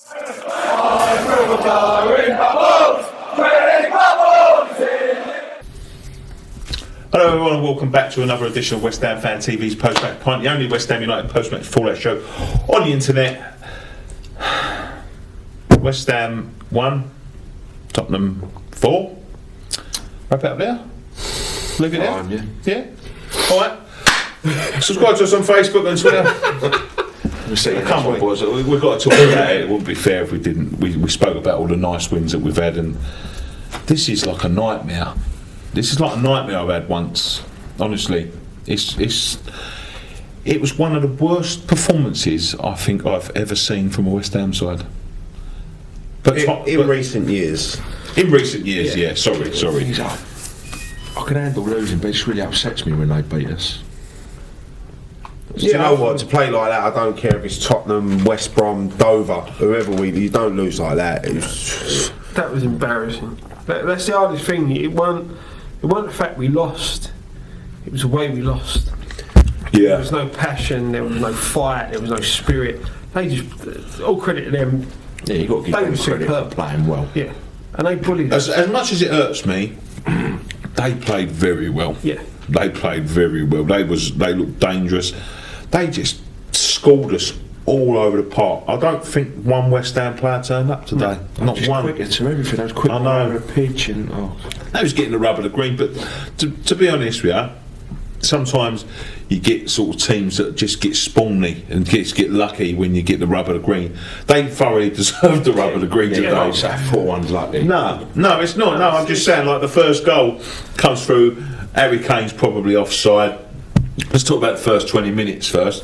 Hello everyone and welcome back to another edition of West Ham Fan TV's Post-Match Pint, the only West Ham United post-match fallout show on the internet. West Ham 1, Tottenham 4. Wrap it up there. Leave it there. Yeah? Alright. Subscribe to us on Facebook and Twitter. Come on, boys. We've got to talk about it. It wouldn't be fair if we didn't. We spoke about all the nice wins that we've had, and this is like a nightmare. This is like a nightmare I've had once. Honestly, it was one of the worst performances I think I've ever seen from a West Ham side. But in recent years. In recent years, yeah. Sorry. I can handle losing, but it just really upsets me when they beat us. You know what? To play like that, I don't care if it's Tottenham, West Brom, Dover, whoever you don't lose like that. That was embarrassing. That's the hardest thing. It wasn't the fact we lost. It was the way we lost. Yeah. There was no passion. There was no fight. There was no spirit. They just all credit to them. Yeah, you got to give them credit for playing well. Yeah, and they bullied us. As much as it hurts me, they played very well. Yeah, they played very well. They looked dangerous. They just scored us all over the park. I don't think one West Ham player turned up today. No, not one. Quicker to everything. I was quick all over the pitch and They was getting the rub of the green. But to be honest with you, sometimes you get sort of teams that just get spawny and get lucky when you get the rub of the green. They thoroughly deserved the rub of the green today. Yeah, so 4-1's lucky. No, it's not. No, I'm just saying, like, the first goal comes through. Harry Kane's probably offside. Let's talk about the first 20 minutes first.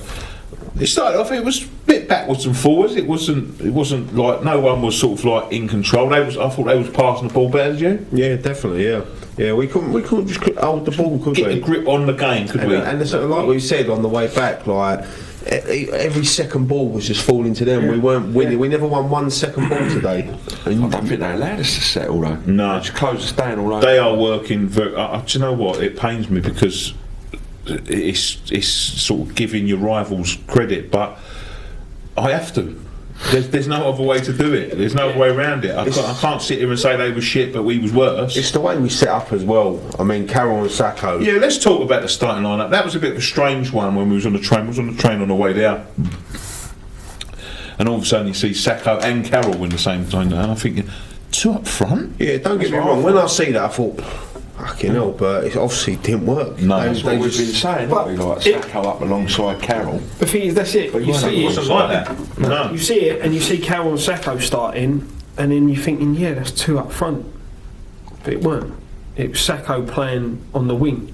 It started off, it was a bit backwards and forwards. It wasn't like no one was sort of like in control. I thought they was passing the ball better than you. Yeah, definitely. Yeah. We couldn't just hold the ball, could we? Get a grip on the game, could we? And sort of like we said on the way back, like every second ball was just falling to them. Yeah. We weren't winning. Yeah. We never won one second ball today. And I don't think they allowed us to settle though. No, they just closed us down all over. They are working very. Do you know what? It pains me because it's sort of giving your rivals credit, but I have to. There's no other way to do it. There's no way around it. I can't sit here and say they were shit, but we was worse. It's the way we set up as well. I mean, Carroll and Sacco. Yeah, let's talk about the starting lineup. That was a bit of a strange one when we was on the train. We was on the train on the way there, and all of a sudden you see Sacco and Carroll in the same time, and I'm thinking, two up front. Yeah, don't get me wrong. When I see that, I thought, fucking hell, but it obviously didn't work. No, that's what we've been saying, haven't we? Like Sacco up alongside Carroll. The thing is, that's it. You see it wasn't like that. No. You see it, and you see Carroll and Sacco starting, and then you're thinking, yeah, that's two up front. But it weren't. It was Sacco playing on the wing.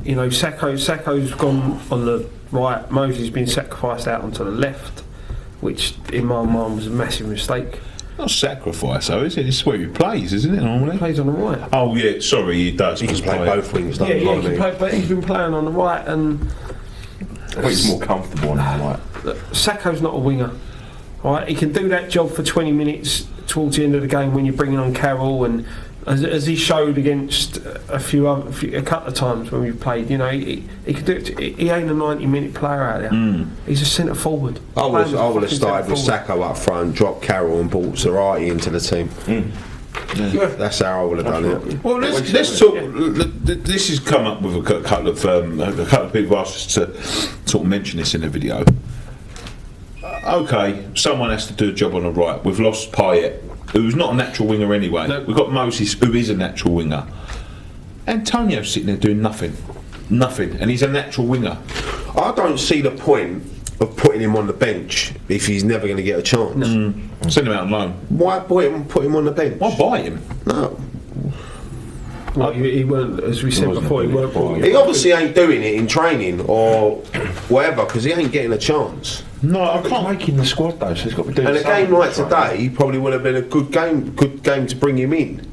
You know, Sacco's gone on the right. Moses been sacrificed out onto the left, which in my mind was a massive mistake. Not sacrifice, though, is it? It's where he plays, isn't it? Normally he plays on the right. Oh yeah, sorry, he does. He can play both wings. Yeah, he can play, but he's been playing on the right, and he's more comfortable on the right. Sacco's not a winger, right? He can do that job for 20 minutes towards the end of the game when you're bringing on Carroll, and as he showed against a couple of times when we've played, you know, he can do it. He ain't a 90-minute player out there. He's a centre forward. I would have started with Sacco up front, dropped Carroll and brought Zarate into the team. Yeah. That's how I would have done it. Well, let's talk. This has come up with a couple of people asked us to sort of mention this in the video. Okay, someone has to do a job on the right. We've lost Pint, who's not a natural winger anyway. No. We've got Moses, who is a natural winger. Antonio's sitting there doing nothing, and he's a natural winger. I don't see the point of putting him on the bench if he's never going to get a chance. Send him out on loan. Why put him on the bench? Why buy him? No. Well, he weren't, as we said before, he weren't. He obviously ain't doing it in training or whatever because he ain't getting a chance. No, I can't. Making the squad though, so he's got to be doing. And a game like today probably would have been a good game to bring him in.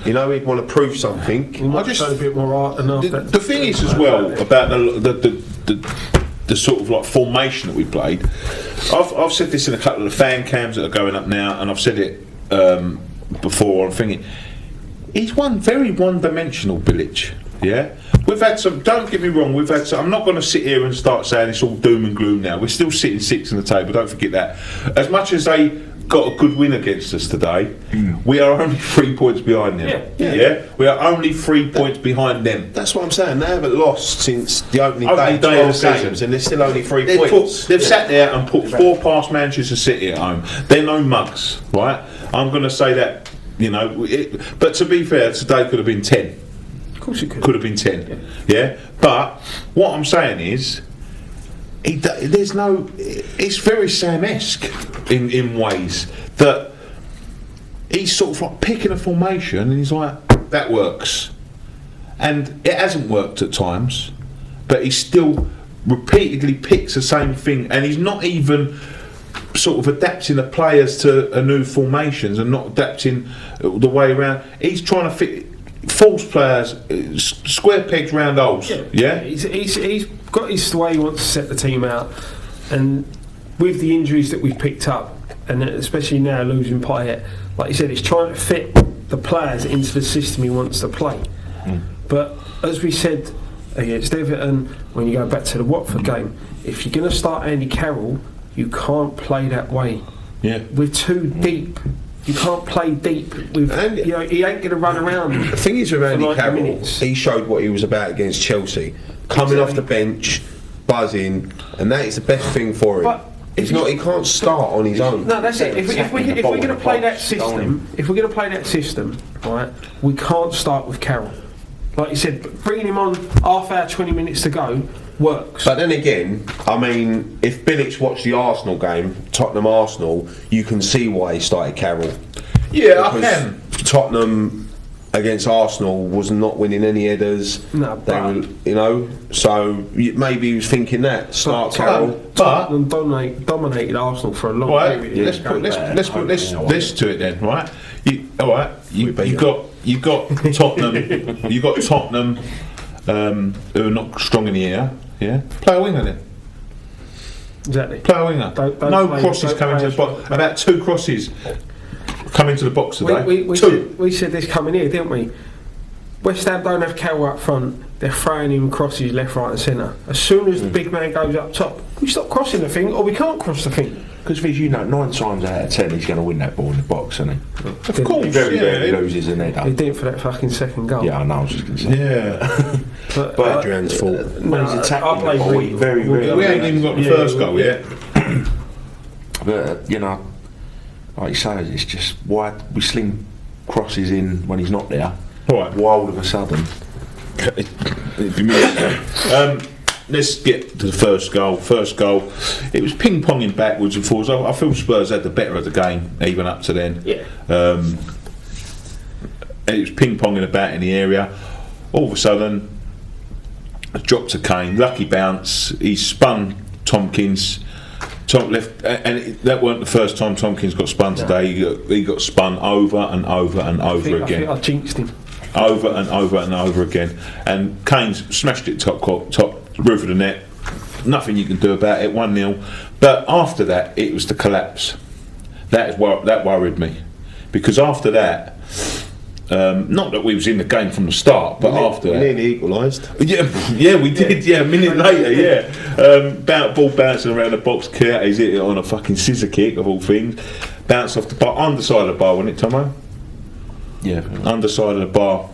You know, he'd want to prove something. He might show a bit more art than the thing is as well about the sort of like formation that we played. I've said this in a couple of the fan cams that are going up now, and I've said it before. I'm thinking he's very one-dimensional, Bilic. Yeah, we've had some. Don't get me wrong. We've had some. I'm not going to sit here and start saying it's all doom and gloom now. We're still sitting 6th in the table. Don't forget that. As much as they got a good win against us today, we are only 3 points behind them. Yeah. We are only 3 points behind them. That's what I'm saying. They haven't lost since the opening day of the 12 games, season. and they're still only 3 points. They've sat there and put 4 past Manchester City at home. They're no mugs, right? I'm going to say that, but to be fair, today could have been 10. Of course it could. Could have been 10. Yeah. But what I'm saying is, it's very Sam-esque in ways that he's sort of like picking a formation and he's like, that works. And it hasn't worked at times, but he still repeatedly picks the same thing, and he's not even sort of adapting the players to a new formations and not adapting the way around. He's trying to fit false players, square pegs round holes. Yeah. He's got his way he wants to set the team out, and with the injuries that we've picked up, and especially now losing Pint, like you said, he's trying to fit the players into the system he wants to play. But as we said against Everton, when you go back to the Watford game, if you're going to start Andy Carroll, you can't play that way. Yeah, we're too deep. You can't play deep with, he ain't going to run around. The thing is with Andy Carroll, minutes. he showed what he was about against Chelsea, coming off the bench, buzzing, and that is the best thing for him. But he can't start on his own. No, that's it. If we're going to play that system, right, we can't start with Carroll. Like you said, bringing him on half hour, 20 minutes to go works. But then again, I mean, if Bilic watched the Arsenal game, Tottenham Arsenal, you can see why he started Carroll. Yeah, I can. Tottenham against Arsenal was not winning any headers. No, they were, so maybe he was thinking that start Carroll. Tottenham dominated Arsenal for a long period. Let's put this to it then, right? You got Tottenham. You got Tottenham, who are not strong in the air. Yeah, play a winger then. Exactly. Play a winger. No crosses coming to the box. About 2 crosses coming to the box today. We said this coming here, didn't we? West Ham don't have Carroll up front. They're throwing him crosses left, right, and centre. As soon as the big man goes up top, we stop crossing the thing, or we can't cross the thing. Because, 9 times out of 10 he's going to win that ball in the box, isn't he? Of course, he very rarely loses an header. He didn't for that fucking second goal. Yeah, I know. I was just going to say. Yeah, but Adrian's fault. He's attacking the ball very rarely. We ain't even got the first goal yet. But like you say, it's just why we sling crosses in when he's not there. Right. Why all of a sudden? Let's get to the first goal. It was ping-ponging backwards and forwards. I feel Spurs had the better of the game, even up to then. Yeah. It was ping-ponging about in the area. All of a sudden, a drop to Kane. Lucky bounce. He spun Tompkins. Tom left, and that weren't the first time Tompkins got spun today. He got spun over and over and over again. I think I jinxed him. Over and over and over again, and Kane's smashed it top roof of the net. Nothing you can do about it. 1-0. But after that, it was the collapse. That worried me, because after that, not that we was in the game from the start, but after that, we nearly equalised. Yeah, we did. Yeah, a minute later. Yeah, ball bouncing around the box. He's hit it on a fucking scissor kick of all things. Bounced off the bar, underside of the bar, wasn't it, Tomo? Yeah, underside of the bar.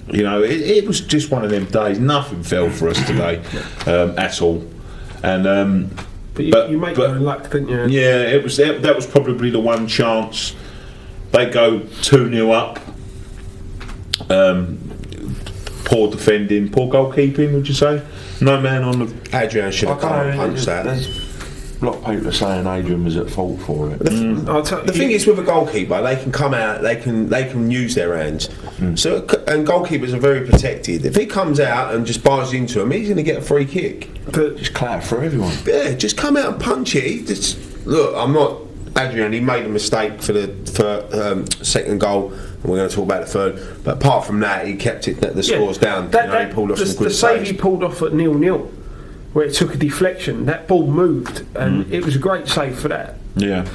It was just one of them days. Nothing fell for us today at all. And but you make your own luck, didn't you? Yeah, it was. That was probably the one chance. They go 2-0 up. Poor defending, poor goalkeeping. Would you say? No man on the. Adrian should have come and punched that. There's a lot of people are saying Adrian was at fault for it. The thing is with a goalkeeper, they can come out, they can use their hands. So, and goalkeepers are very protected. If he comes out and just barges into him, he's going to get a free kick. But just clatter for everyone. Yeah, just come out and punch it. Look, I'm not Adrian. He made a mistake for second goal. We're going to talk about the third, but apart from that, he kept the scores down. He pulled off some good save saves. he pulled off at 0-0, where it took a deflection. That ball moved, and it was a great save for that. Yeah.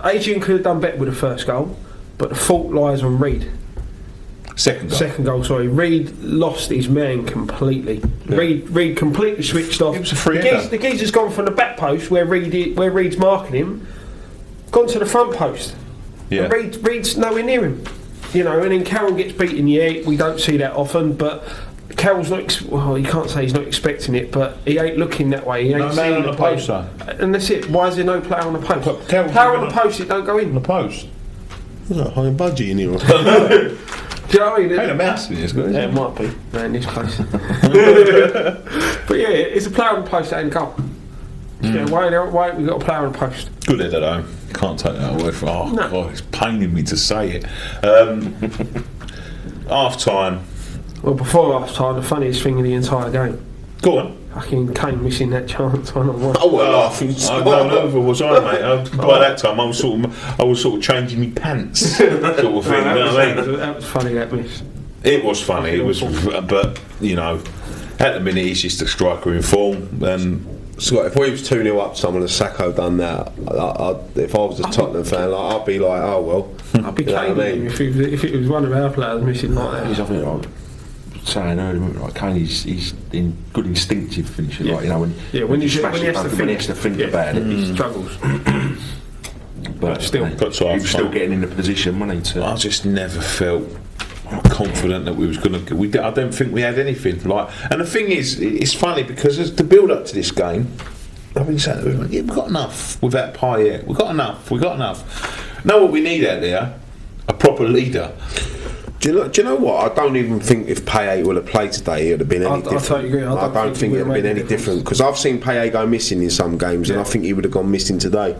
Adrian could have done better with the first goal, but the fault lies on Reed. Second goal. Sorry. Reed lost his man completely. Reed completely switched off. It was a free header. The geezer's gone from the back post where Reed's marking him, gone to the front post. Yeah. And Reed's nowhere near him. You know, and then Carroll gets beaten. Yeah, we don't see that often, but Carroll's not. You can't say he's not expecting it, but he ain't looking that way. He ain't No man seeing on the post, though. and that's it. Why is there no player on the post? Carroll's Player on the post, it don't go in. On the post. There's a high budget in here. Do you know what I mean? Ain't a mouse in this, guys. Yeah, it might be in this place. But yeah, it's a player on the post that ain't goal. Yeah, why we got a player on the post? Good header though. Can't take that away from. Oh, No. God, it's paining me to say it. Half time. Well, before half time, the funniest thing in the entire game. Go on. Fucking Kane missing that chance one-on-one. I was laughing. I don't know if it was I, mate. By that time, I was sort of changing my pants, sort of thing. You know what I mean? That was funny, that miss. It was funny. It was, but you know, at the minute he's just a striker in form. And Scott, if we was 2-0 up to someone and Sacco done that, if I was a Tottenham fan, I'd be like, oh well. I'd be You know what I claiming mean? if it was one of our players missing like that. He's, I think, like saying earlier, like Kane, he's in good instinctive finishing. Yeah. Like, you know, when he smash it has to back, when he has to think about it. he struggles. But still. Got to he have was still fun. getting in the position, wasn't he? I just never felt confident that we was going to. I don't think we had anything like. And the thing is, it's funny because as the build up to this game, I've been saying to everyone, yeah, we've got enough with that Pint. We've got enough. Know what we need out there? A proper leader. Do you know what? I don't even think if Payet would have played today, it would have been any different. I totally agree. I don't think it would have been any different because I've seen Payet go missing in some games, and I think he would have gone missing today.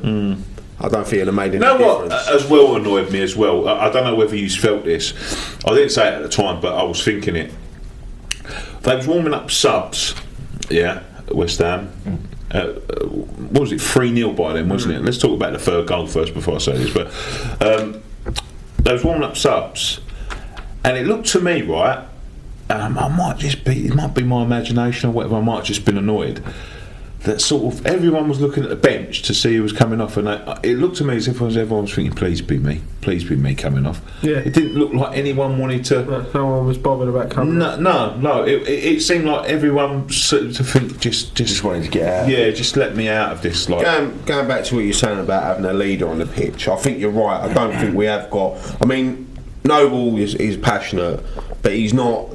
I don't think it would have made any You know difference. what as well annoyed me as well? I don't know whether you felt this. I didn't say it at the time, but I was thinking it. They was warming up subs, yeah, at West Ham. What was it, 3-0 by then, wasn't it? Let's talk about the third goal first before I say this. But they was warming up subs, and it looked to me, right, I might just be, it might be my imagination or whatever, I might have just been annoyed that sort of everyone was looking at the bench to see who was coming off, and it looked to me as if everyone was thinking, please be me coming off. Yeah. It didn't look like anyone wanted to. No one was bothered about coming. No. It seemed like everyone sort of to think just wanted to get out. Yeah, just let me out of this. Like, Going back to what you're saying about having a leader on the pitch, I think you're right. I don't think we have got. I mean, Noble is passionate, but he's not.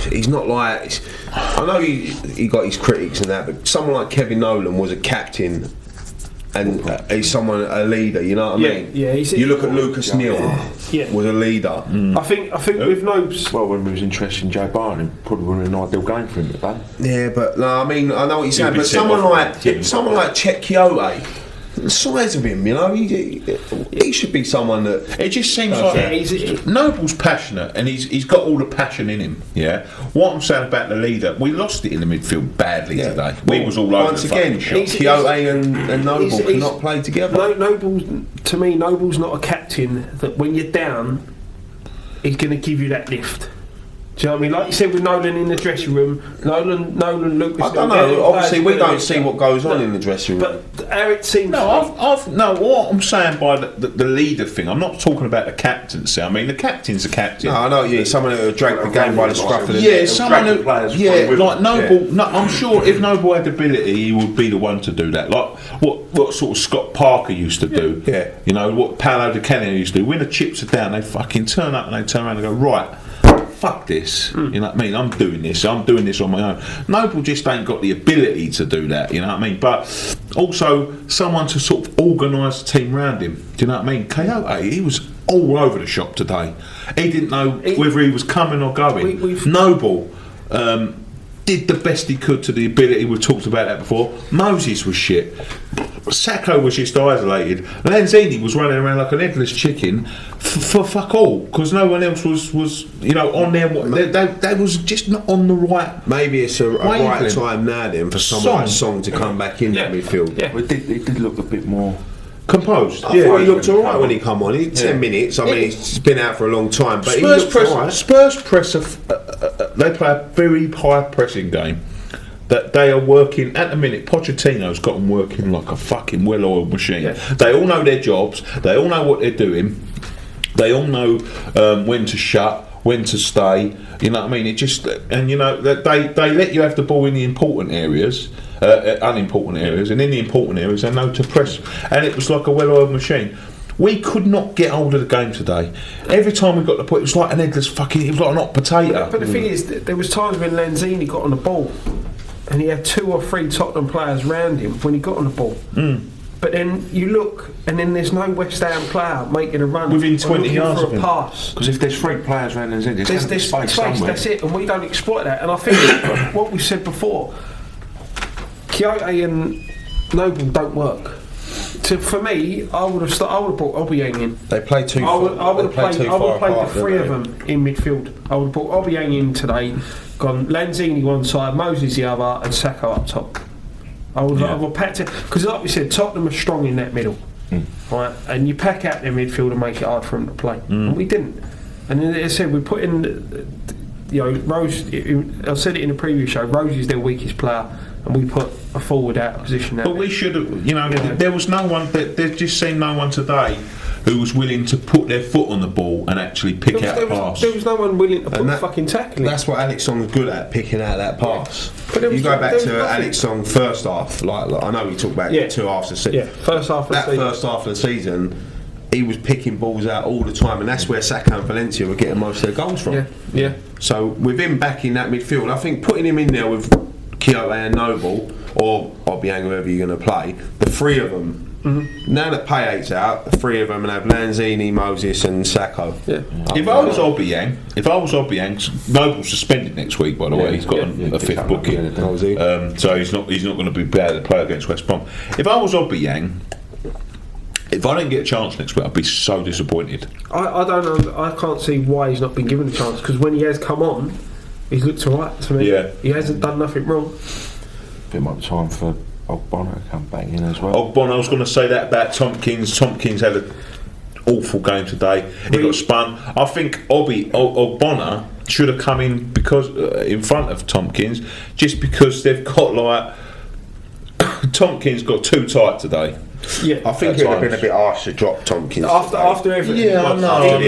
He's not like. I know he got his critics and that, but someone like Kevin Nolan was a captain, and he's someone a leader. You know what I mean? Yeah. You look at Lucas Neal, was a leader. I think with Nobes. Well, when we was interested in Joe Barton, it probably would have been an ideal game for him today. Yeah, but no, I mean, I know what you're saying, be but sent someone off like Chet Kiote, the size of him, you know, he should be someone that. it just seems like Noble's passionate and he's got all the passion in him. Yeah. What I'm saying about the leader, we lost it in the midfield badly today. We was all over once the again. fucking shop. Kiote and Noble cannot play together. Noble's not a captain that when you're down, he's going to give you that lift. Do you know what I mean? Like you said with Nolan in the dressing room, Nolan, Lucas. I don't know. Obviously, we don't see what goes on in the dressing room. But how it seems. What I'm saying by the leader thing, I'm not talking about the captaincy. I mean, the captain's a captain. No, I know. Yeah, someone who dragged the game by the scruff of the Yeah, neck. someone who, like Noble. No, I'm sure if Noble had the ability, he would be the one to do that. Like what sort of Scott Parker used to do. Yeah. You know what Paolo Di Canio used to do. When the chips are down, they fucking turn up and they turn around and go, right, fuck this. You know what I mean? I'm doing this on my own. Noble just ain't got the ability to do that. You know what I mean? But also someone to sort of organise the team around him. Do you know what I mean? Kiote, he was all over the shop today. He didn't know whether he was coming or going. Noble did the best he could to the ability. We've talked about that before. Moses was shit. Sacco was just isolated. Lanzini was running around like an headless chicken for fuck all because no one else was on there. They was just not on the right. Maybe it's a right time now then for someone like Song to come back in the midfield. Yeah. Well, it did look a bit more Composed. I thought he looked alright when he come on. He 10 minutes. I mean, he's been out for a long time, but Spurs press. They play a very high pressing game. That they are working at the minute. Pochettino's got them working like a fucking well-oiled machine. Yeah. They all know their jobs. They all know what they're doing. They all know when to shut, when to stay. You know what I mean? It just and you know that they let you have the ball in the important areas, unimportant areas, and in the important areas they know to press. And it was like a well-oiled machine. We could not get hold of the game today. Every time we got the point, it was like an headless fucking. It was like an hot potato. But the thing is, there was times when Lanzini got on the ball, and he had 2 or 3 Tottenham players round him when he got on the ball. But then you look, and then there's no West Ham player making a run within 20 yards for of a him. pass. Because if there's 3 players around Lanzini, there's space somewhere. That's it, and we don't exploit that. And I think what we said before, Kyoto and Noble don't work. For me, I would have brought Obiang in. They play too far. I would have played apart, the 3 of them in midfield. I would have brought Obiang in today, gone Lanzini one side, Moses the other, and Sacco up top. I would have packed it because, like we said, Tottenham are strong in that middle, right? And you pack out their midfield and make it hard for them to play, and we didn't. And then, as I said, we put in, Rose. I said it in the previous show. Rose is their weakest player, and we put a forward out of position. But we should have, there was no one. There just seemed no one today who was willing to put their foot on the ball and actually pick out a pass. There was no one willing to put fucking tackling. That's what Alex Song's good at, picking out that pass. Yeah. You go back to Alex Song first half, like I know we talk about 2 halves of the season. Yeah, first half of the season. First half of the season, he was picking balls out all the time, and that's where Saka and Valencia were getting most of their goals from. Yeah. So with him back in that midfield, I think putting him in there with Kyoto and Noble, or Obiang, whoever you're going to play, the 3 of them. Now that Payet's out, the 3 of them, and have Lanzini, Moses, and Sacco. Yeah. If I was Obiang, Noble's suspended next week. By the way, he's got a 5th booking, so he's not going to be able to play against West Brom. If I was Obiang, if I didn't get a chance next week, I'd be so disappointed. I don't know. I can't see why he's not been given a chance, because when he has come on, he's looked alright to me. Yeah. He hasn't done nothing wrong. Bit much time for Ogbonna to come back in as well. Ogbonna, I was going to say that about Tompkins. Tompkins had an awful game today. He got spun. I think Ogbonna should have come in because in front of Tompkins, just because they've got like Tompkins got too tight today. Yeah, I think it would have been a bit harsh to drop Tompkins after everything. Yeah, I know.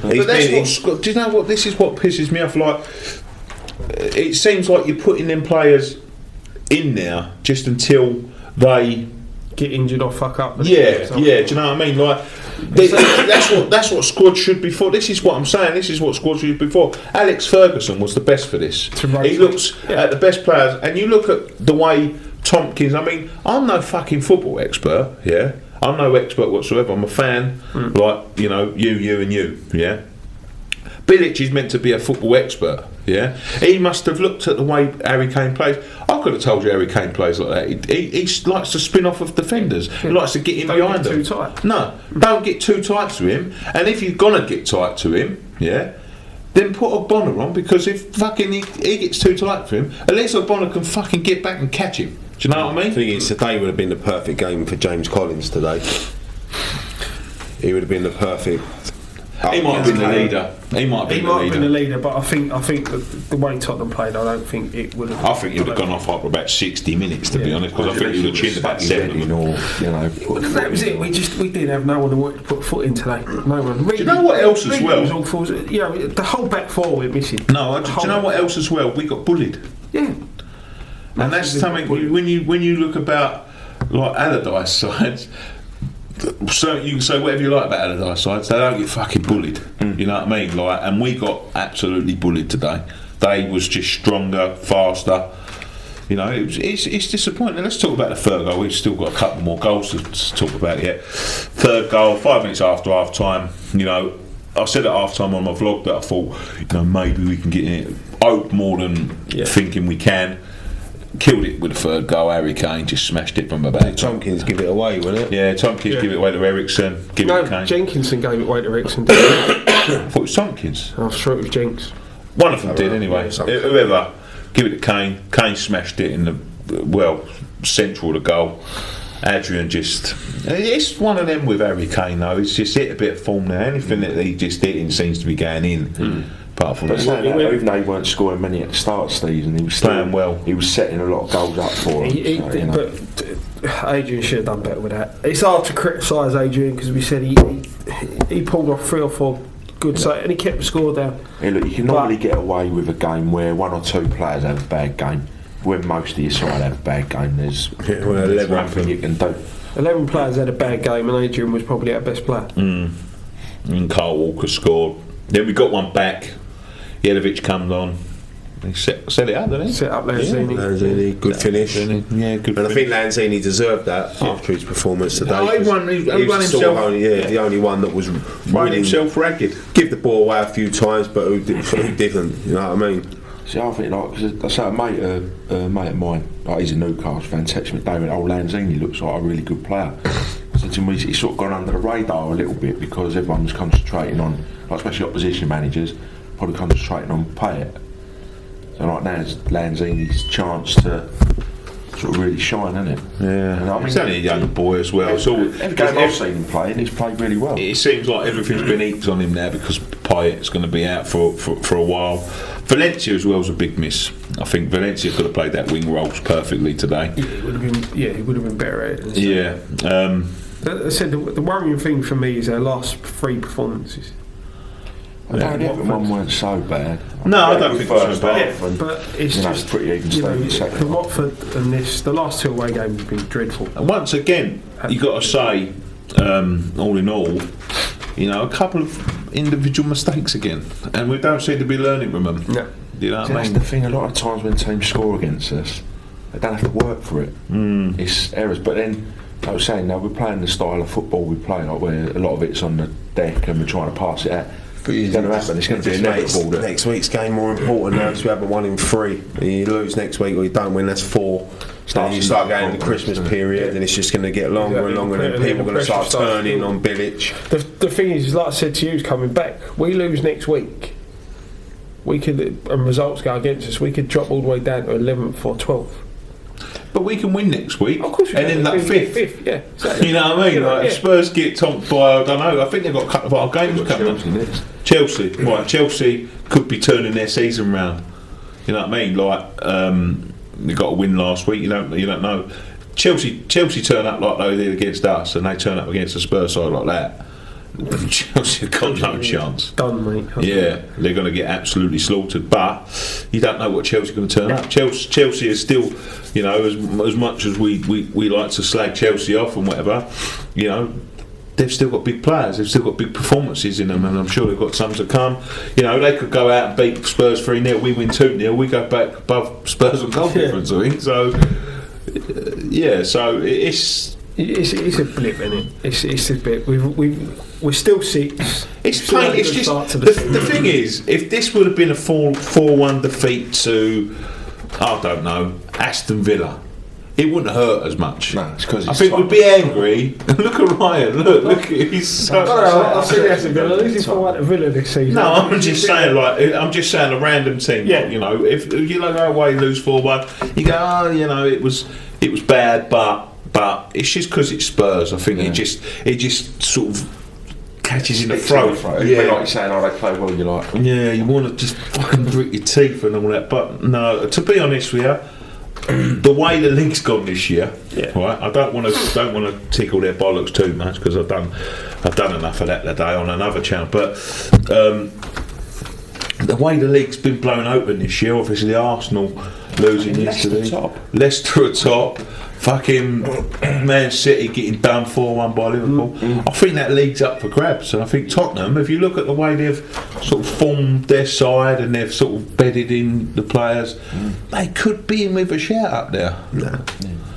But that's what. Do you know what? This is what pisses me off. Like, it seems like you're putting them players in there just until they get injured or fuck up. Yeah. Do you know what I mean? Like, that's what squad should be for. This is what I'm saying. This is what squad should be for. Alex Ferguson was the best for this. He looks at the best players, and you look at the way Tompkins. I mean, I'm no fucking football expert. Yeah, I'm no expert whatsoever. I'm a fan, like you, and you. Yeah. Bilic is meant to be a football expert. Yeah, he must have looked at the way Harry Kane plays. I could have told you Harry Kane plays like that. He likes to spin off of defenders. He likes to get in behind them. Too tight. No, don't get too tight to him. And if you're gonna get tight to him, then put Ogbonna on, because if fucking he gets too tight for him, at least Ogbonna can fucking get back and catch him. Do you know what I mean? I think today would have been the perfect game for James Collins today. He would have been the perfect. He might have been the leader. He might have been the leader, but I think the way Tottenham played, I don't think it would have. I think he would have gone off after about 60 minutes, to be honest, because I think he would have chinned about 7. That was it. We didn't have no one to put foot in today. No one. Do you know what else as well? The whole back four we're missing. No, do you know what else as well? We got bullied. Yeah. And that's something when you look about like Allardyce sides. So you can say whatever you like about Allardyce sides, they don't get fucking bullied. You know what I mean? Like, and we got absolutely bullied today. They was just stronger, faster. It's disappointing. Let's talk about the third goal. We've still got a couple more goals to talk about yet. Third goal, 5 minutes after half time. I said at half time on my vlog that I thought, maybe we can get in it. Hope more than thinking we can. Killed it with the third goal. Harry Kane just smashed it from about. Tompkins give it away, wasn't it? Yeah, Tompkins give it away to Ericsson. Give it to Kane. Jenkinson gave it away to Ericsson. I thought it was Tompkins. I was sure it was Jenks. One of them did anyway. Whoever, give it to Kane. Kane smashed it in the central of the goal. Adrian it's one of them with Harry Kane though. He's just hit a bit of form now. Anything that he just hitting seems to be going in. Apart from even though he weren't scoring many at the start of the season, he was playing well. He was setting a lot of goals up for him. But Adrian should have done better with that. It's hard to criticise Adrian because we said he pulled off 3 or 4 good save, and he kept the score down. Yeah, look, you can normally get away with a game where 1 or 2 players have a bad game. When most of your side have a bad game, there's nothing you can do. 11 players had a bad game, and Adrian was probably our best player. And Carl Walker scored. Then we got one back. Jelovic comes on. He set it up, didn't he? Set up Lanzini. Lanzini, good finish. Yeah, good And finish. I think Lanzini deserved that after his performance today. No, he won was himself. sort of the only one that was Run winning. himself ragged. Give the ball away a few times, but who didn't? You know what I mean? See, I think cause I say a mate of mine, he's a Newcastle fan, texted me, David, Lanzini looks like a really good player. I said to him, he's sort of gone under the radar a little bit because everyone's concentrating on, especially opposition managers, probably concentrating on Payet. So right now it's Lanzini's chance to sort of really shine, isn't it? Yeah. And I mean, He's only a young boy as well. So every game I've seen him play, and he's played really well. it seems like everything's been heaped on him now because Payet's going to be out for a while. Valencia as well was a big miss. I think Valencia could have played that wing roles perfectly today. Yeah, he would have been better at it. Yeah. I said the worrying thing for me is our last 3 performances. The Everton one weren't so bad. No, I don't think it was so bad. And, But it's it's pretty even steady second. the Watford and the last 2 away games have been dreadful. And once again, you got to say, all in all, a couple of individual mistakes again, and we don't seem to be learning from them. No. You know what I That's mean? the thing. A lot of times when teams score against us, they don't have to work for it. It's errors. But then, like I was saying, now we're playing the style of football we play, like where a lot of it's on the deck and we're trying to pass it out. But It's going to happen. It's going to be inevitable. that- Next week's game more important now because we haven't won in 3. And you lose next week or you don't win, that's 4. Then you start going into the Christmas period, and it's just going to get longer and longer, and then people are going to start turning on Bilic. The thing is, like I said to you, is coming back. We lose next week. We could, and results go against us. We could drop all the way down to 11th or 12th. But we can win next week, Of course, we and can. then that We 5th. can get 5th, yeah. Exactly. You know what I mean? Like, if Spurs get topped by, I don't know, I think they've got a couple of our games coming up. Chelsea, right? Chelsea could be turning their season round. You know what I mean? Like they got a win last week. You don't know. Chelsea turn up like they did against us, and they turn up against the Spurs side like that. Chelsea have got no chance. Done, mate. Yeah, they're going to get absolutely slaughtered. But you don't know what Chelsea are going to turn up. Chelsea is still, as much as we like to slag Chelsea off and whatever, they've still got big players. They've still got big performances in them, and I'm sure they've got some to come. They could go out and beat Spurs 3-0. We win 2-0. We go back above Spurs on goal difference, I think. So, so it's. It's a blip, isn't it? It's a bit. We're still 6. It's plain. It's just the thing is, if this would have been a 4-1 defeat to, I don't know, Aston Villa, it wouldn't hurt as much. No, it's because I think we'd be angry. Look at Ryan. Look, he's so. I've seen Aston Villa losing 4-1 to Villa this season. No, I'm just saying a random team. Yeah. If you go away lose 4-1, you go, it was bad, but it's just because it's Spurs. I think it just sort of catches in the throat. Yeah, like you're saying, they play well. You're like, yeah, you want to just fucking grit your teeth and all that. But no, to be honest with you, the way the league's gone this year, right? I don't want to tickle their bollocks too much because I've done enough of that today on another channel. But the way the league's been blown open this year, obviously Arsenal losing yesterday, Leicester at top. Fucking Man City getting done 4-1 by Liverpool. I think that league's up for grabs, and I think Tottenham, if you look at the way they've sort of formed their side and they've sort of bedded in the players, they could be in with a shout up there.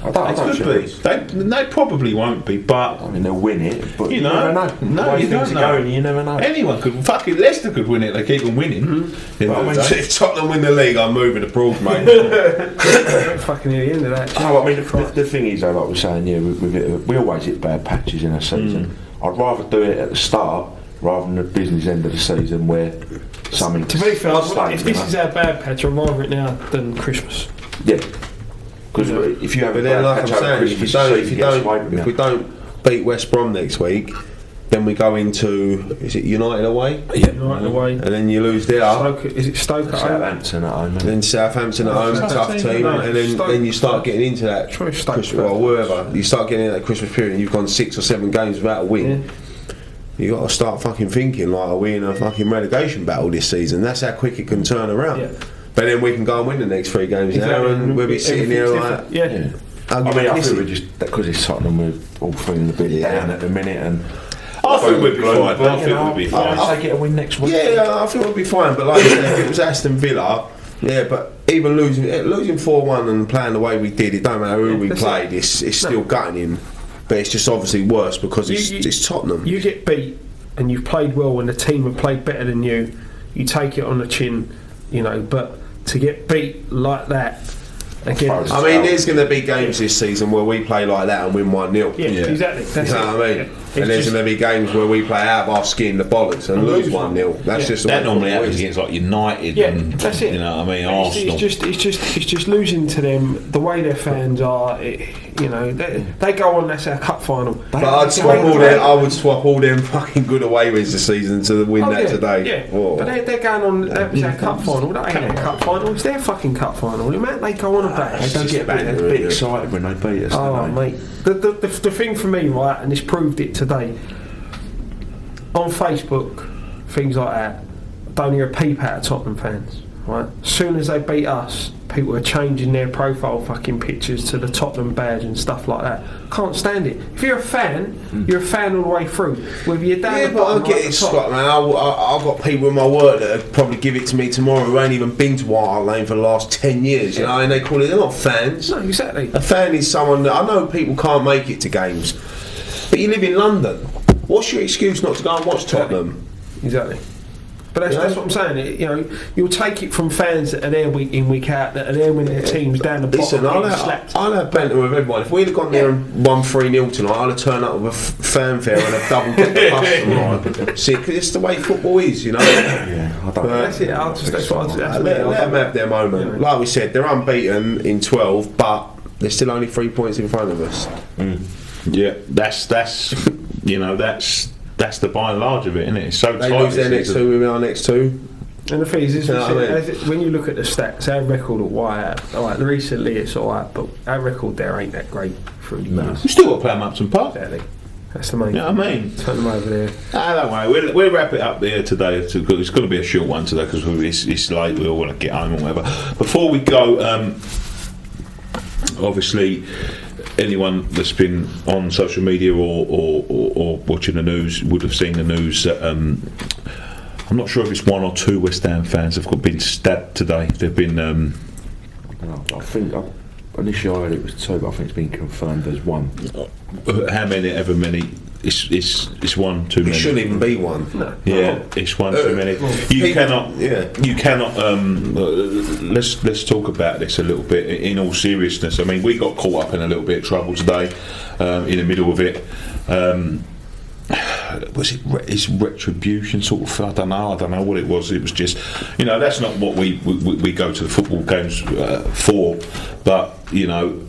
I don't They could be. They probably won't be, but I mean, they'll win it, but you never know. No, you don't know. You never know. Anyone could. Fucking Leicester could win it. They keep on winning. If Tottenham win the league, I'm moving abroad, mate. Fucking near the end of that. No, I mean the thing is, though, like we're saying, we always hit bad patches in a season. I'd rather do it at the start rather than the business end of the season where something. To be fair, if this is our bad patch, I'd rather it now than Christmas. Yeah. Because if you have a then, bad like I'm patch over saying, Christmas, if we don't beat West Brom next week, then we go into United away? Yeah, United away. And then you lose there. Is it Stoke at home? Southampton at home. And then Southampton at home, tough team, no, and then you start getting into that Christmas, or wherever you start getting into that Christmas period, and you've gone 6 or 7 games without a win. you got to start fucking thinking like, are we in a fucking relegation battle this season? That's how quick it can turn around. Yeah. But then we can go and win the next 3 games now, and we'll be sitting here like, yeah. I think we're just because it's Tottenham, we're all feeling a bit down at the minute, and I think we'll be fine. I think we'll be fine. I'll take it a win next week. Yeah, I think we'll be fine. But like I said, if it was Aston Villa, yeah, but even losing 4-1 and playing the way we did, it don't matter who we played. It's still gutting him, but it's just obviously worse because it's Tottenham. You get beat, and you've played well, and the team have played better than you. You take it on the chin, you know. But to get beat like that. Again, I mean, there's going to be games this season where we play like that and win 1-0. Yeah, exactly. That's you know what I mean? Yeah. And there's going to be games where we play out of our skin, the bollocks, and lose 1-0. That's just that normally happens against like United. Yeah, and, that's it. You know what I mean? Arsenal. It's just losing to them. The way their fans are, you know, they go on. That's our cup final. But I would swap all them fucking good away wins this season to win that today. Yeah, but they're going on. That was our cup final. That ain't their cup final. It's their fucking cup final. Man, they go on about it. They don't get a bit excited when they beat us. Oh, mate. The thing for me, right, and this proved it today. On Facebook, things like that, I don't hear a peep out of Tottenham fans. Right? As soon as they beat us, people are changing their profile fucking pictures to the Tottenham badge and stuff like that. Can't stand it. If you're a fan, you're a fan all the way through. Whether you're down the bottom, but I get it, Scott, man. I've got people in my work that would probably give it to me tomorrow who ain't even been to White Hart Lane for the last 10 years, you know, and they call it, they're not fans. No, exactly. A fan is someone that, I know people can't make it to games, but you live in London. What's your excuse not to go and watch Tottenham? Exactly. But that's what I'm saying. You know, you'll take it from fans that are there week in, week out, that are there when their team's down the bottom. Listen, I'll have banter with everyone. If we'd have gone there and won 3-0 tonight, I'd have turned up with a fanfare and a double decker bus tonight. See, because it's the way football is, you know. Yeah, I don't. That's it. Let them have their moment. Yeah. Like we said, they're unbeaten in 12, but they're still only 3 points in front of us. Yeah, that's you know, that's the by and large of it, isn't it? It's so they tight. Lose their next 2, we win our next 2. And the thing is, when you look at the stats, our record at Wyatt, alright, recently it's alright, but our record there ain't that great through the years. We still got to play them up some park. Exactly. That's the main. You know what I mean? Turn them over there. Don't worry, we'll wrap it up there today. It's going to be a short one today because it's late. We all want to get home or whatever. Before we go, obviously, anyone that's been on social media or watching the news would have seen the news that I'm not sure if it's 1 or 2 West Ham fans have been stabbed today. They've been. I think initially I heard it was 2, but I think it's been confirmed as 1. How many? Ever many? It's 1 too many. It shouldn't even be 1. No. Yeah, it's 1 too many. You cannot. You cannot. Let's talk about this a little bit. In all seriousness, I mean, we got caught up in a little bit of trouble today. In the middle of it. Was it? It's retribution, sort of. I don't know what it was. It was just, you know, that's not what we go to the football games for. But you know.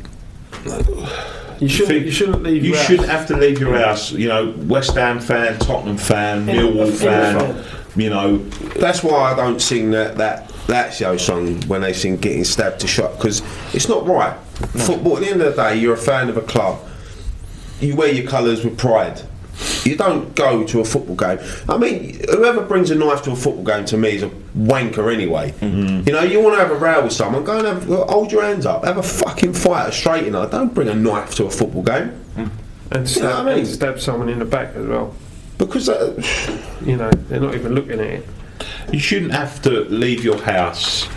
You shouldn't leave. You shouldn't have to leave your house. You know, West Ham fan, Tottenham fan, Millwall fan. You know, that's why I don't sing that show song when they sing "Getting Stabbed to Shot" because it's not right. No. Football. At the end of the day, you're a fan of a club. You wear your colours with pride. You don't go to a football game. I mean, whoever brings a knife to a football game to me is a wanker anyway. Mm-hmm. You know, you want to have a row with someone, go and hold your hands up, have a fucking fight, a straightener. Don't bring a knife to a football game. And stab someone in the back as well. Because you know, they're not even looking at it. You shouldn't have to leave your house.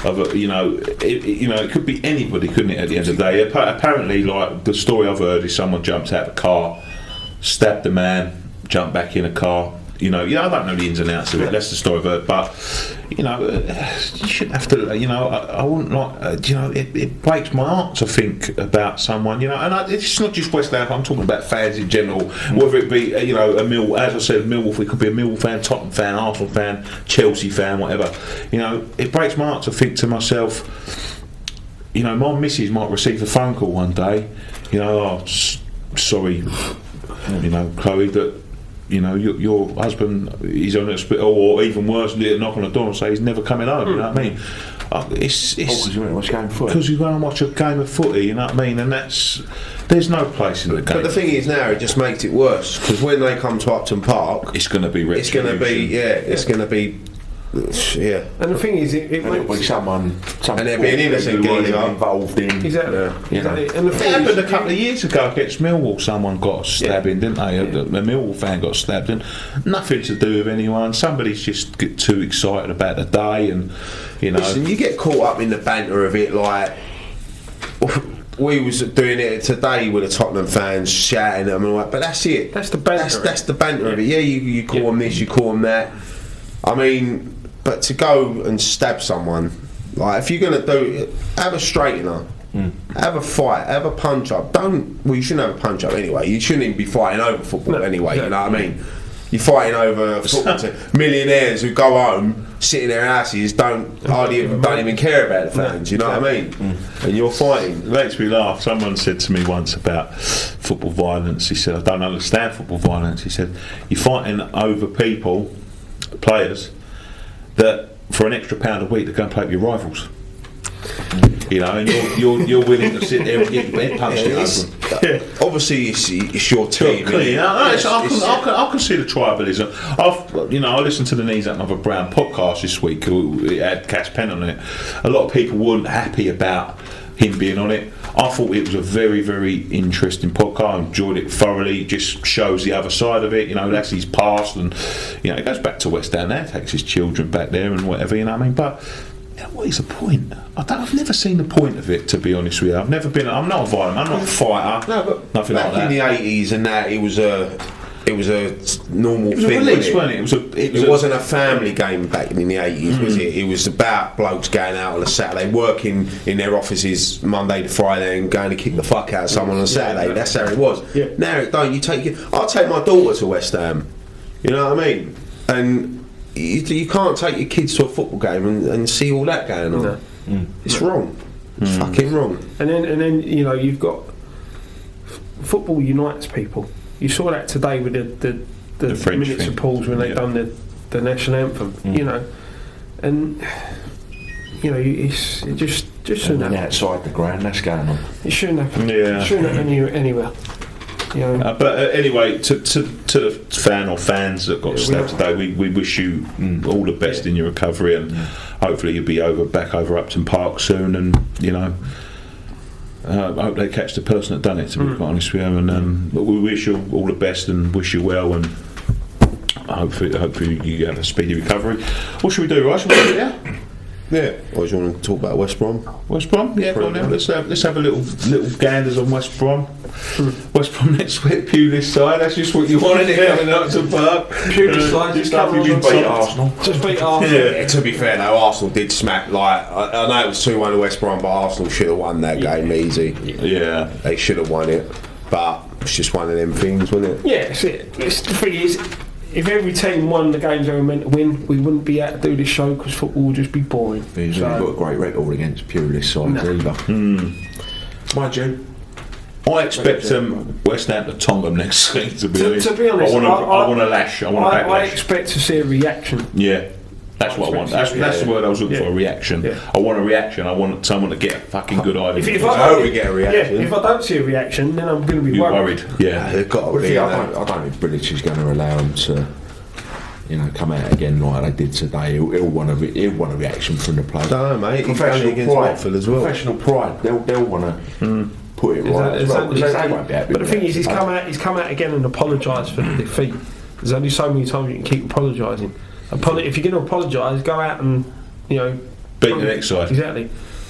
It could be anybody, couldn't it? At the end of the day, apparently, like the story I've heard is someone jumps out of the car, stabbed the man, jumped back in a car. I don't know the ins and outs of it. That's the story I've heard. But you shouldn't have to. I wouldn't like. It breaks my heart to think about someone. And it's not just West Ham. I'm talking about fans in general. Whether it be a Mill, as I said, Millwall. It could be a Millwall fan, Tottenham fan, Arsenal fan, Chelsea fan, whatever. It breaks my heart to think to myself. My missus might receive a phone call one day. Sorry, Chloe, that you know, your husband is on a hospital, or even worse, knock on the door and say he's never coming home. You know what I mean? It's because you watch a game of footy. Because you go and watch a game of footy. You know what I mean? And there's no place in the game. But the thing is, now it just makes it worse, because when they come to Upton Park, it's going to be it's going to be it's going to be. Yeah, and the thing is, it will be someone and there'll be an innocent geezer involved in. Exactly. You know. And the it thing happened a couple of years ago against Millwall. Someone got a stabbing, didn't they? A Millwall fan got stabbed, and nothing to do with anyone. Somebody's just get too excited about the day, and you know. Listen, you get caught up in the banter of it, like. We was doing it today with the Tottenham fans shouting at them, and like, but that's it. That's the banter. That's the banter of it. Yeah, you call them this, you call them that. I mean, but to go and stab someone, like if you're gonna do it, have a straightener, have a fight, have a punch up. You shouldn't have a punch up anyway. You shouldn't even be fighting over football anyway. You know what I mean? You're fighting over football millionaires who go home, sit in their houses, don't even care about the fans. You know what I mean? And you're fighting. It makes me laugh. Someone said to me once about football violence. He said, "I don't understand football violence." He said, "You're fighting over people, players, that for an extra £1 a week to go and play with your rivals." You know, and you're willing to sit there and get your head punched open. Obviously, it's your team. I can see the tribalism. I listened to the Knees Up Mother Brown podcast this week. It had Cass Penn on it. A lot of people weren't happy about him being on it. I thought it was a very, very interesting podcast. I enjoyed it thoroughly. It just shows the other side of it. You know, that's his past, and you know, it goes back to West Ham there, takes his children back there and whatever. You know what I mean? But what is the point? I've never seen the point of it, to be honest with you. I'm not violent. I'm not a fighter. No, but nothing back like that. In the 80s and that, it was a normal It was thing. a release, wasn't it? It wasn't a family game back in the 80s, was it? It was about blokes going out on a Saturday, working in their offices Monday to Friday, and going to kick the fuck out of someone on a Saturday. That's how it was. Yeah. Now it don't. I'll take my daughter to West Ham. You know what I mean? And you can't take your kids to a football game and see all that going on. No. It's wrong. It's fucking wrong. And then you know, you've got football unites people. You saw that today with the French minutes thing. of pause when they done the national anthem. You know, and you know, it just shouldn't happen. Outside the ground, that's going on. It shouldn't happen. Yeah. It shouldn't happen anywhere. You know. But anyway, to the fan or fans that got stabbed today, we wish you all the best in your recovery, and hopefully you'll be back over Upton Park soon, and you know, I hope they catch the person that done it, to be quite honest with you. And but we wish you all the best and wish you well, and hopefully you have a speedy recovery. What should we do, right? Should we do it, yeah? Yeah. Or do you want to talk about West Brom? West Brom, yeah, go on now. Let's have a little ganders on West Brom. West Brom next week, Pew this side. That's just what you wanted to coming up to Park. Pew this side, just after cover you on beat top. Arsenal. Just beat Arsenal. Yeah, to be fair though, Arsenal did smack, like, I know it was 2-1 to West Brom, but Arsenal should have won that game easy. Yeah. They should have won it, but it's just one of them things, wasn't it? Yeah, that's it. The thing is, if every team won the games they were meant to win, we wouldn't be able to do this show, because football would just be boring. He's got a great record against purist sides either. Mind you, I expect West Ham to tongue them next week, to be honest. To be honest, I want to lash. I want a backlash. I expect to see a reaction. Yeah. That's what I want. That's the word I was looking for, a reaction. Yeah. I want a reaction. I want someone to get a fucking good idea. If I hope we get a reaction. Yeah, if I don't see a reaction, then I'm going to be You're worried. Yeah. They've got to be. I don't think British is going to allow him to, you know, come out again like they did today. He'll want a reaction from the players. No, mate. Professional against pride Watford as well. Professional pride. They'll want to put it right as well. They won't be happy. But the thing is, he's come out again and apologised for the defeat. There's only so many times you can keep apologising. If you're going to apologise, go out and, you know, beat the next side. Exactly.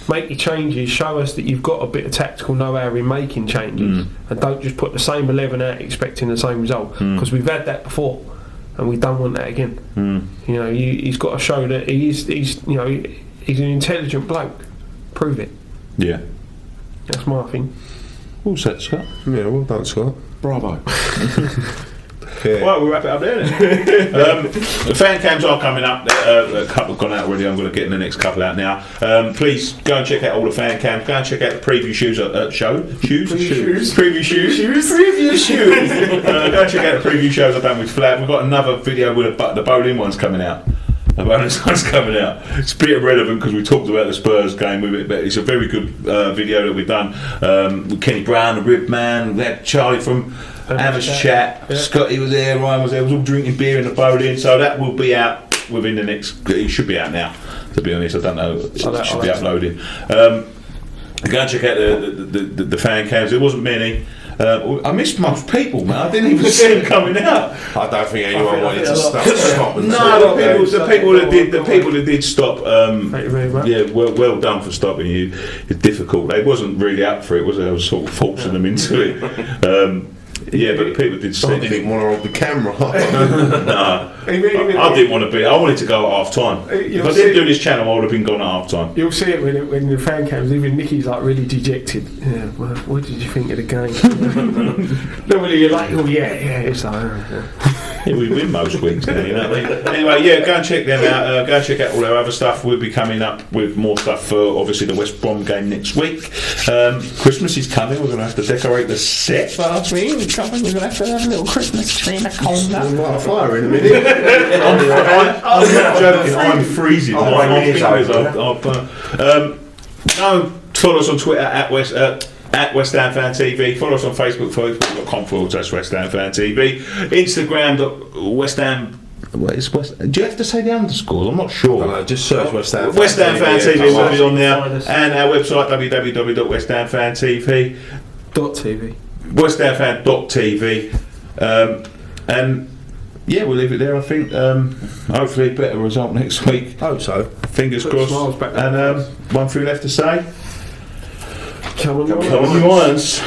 Make your changes. Show us that you've got a bit of tactical know-how in making changes, and don't just put the same 11 out expecting the same result. Because we've had that before, and we don't want that again. You know, he's got to show that he's an intelligent bloke. Prove it. Yeah. That's my thing. All set, Scott. Yeah, well done, Scott. Bravo. Yeah. Well, we'll wrap it up there then. The fan cams are coming up. A couple have gone out already. I'm going to get in the next couple out now. Please go and check out all the fan cams. Go and check out the preview shows Preview shoes. Go and check out the preview shows I've done with Flat. We've got another video with the bowling one's coming out. The bonus one's coming out. It's a bit irrelevant because we talked about the Spurs game with it, but it's a very good video that we've done with Kenny Brown, the Rib Man. We had Charlie from Hammer's Chat. Yeah. Scotty was there, Ryan was there. We was all drinking beer in the bowling. So that will be out within the next. It should be out now. To be honest, I don't know. It should be uploading. Go and check out the fan cams. There wasn't many. I missed most people, man. I didn't even see them coming out. I don't think anyone wanted to stop. No, the people that did stop. Thank you very much. Yeah, well done for stopping you. It's difficult. They wasn't really up for it, was it? I was sort of forcing them into it. Yeah, but the people did see. I didn't want to hold the camera. No, I didn't want to be. I wanted to go at half time. If I didn't do this channel, I would have been gone at half time. You'll see it when the fan cams. Even Nicky's like really dejected. Yeah, well, what did you think of the game? Normally you're like, oh yeah, it's like. Yeah, we win most weeks now, you know what I mean? Anyway, yeah, go and check them out. Go and check out all our other stuff. We'll be coming up with more stuff for obviously the West Brom game next week. Christmas is coming. We're going to have to decorate the set. We're going to have to have a little Christmas tree in a corner. We'll light a fire in a minute. I'm not joking. I'm freezing. Follow us on Twitter at West Ham Fan TV. Follow us on Facebook, facebook.com/West Ham Fan TV. Instagram, West Ham. What is West? Do you have to say the underscores? I'm not sure. No, just search West Ham. West Ham Fan TV will be on there, and our website www.westhamfantv.tv. westhamfan.tv. And yeah, we'll leave it there. I think. Hopefully, a better result next week. Hope so. Fingers crossed. And one thing left to say. Come on, you Irons.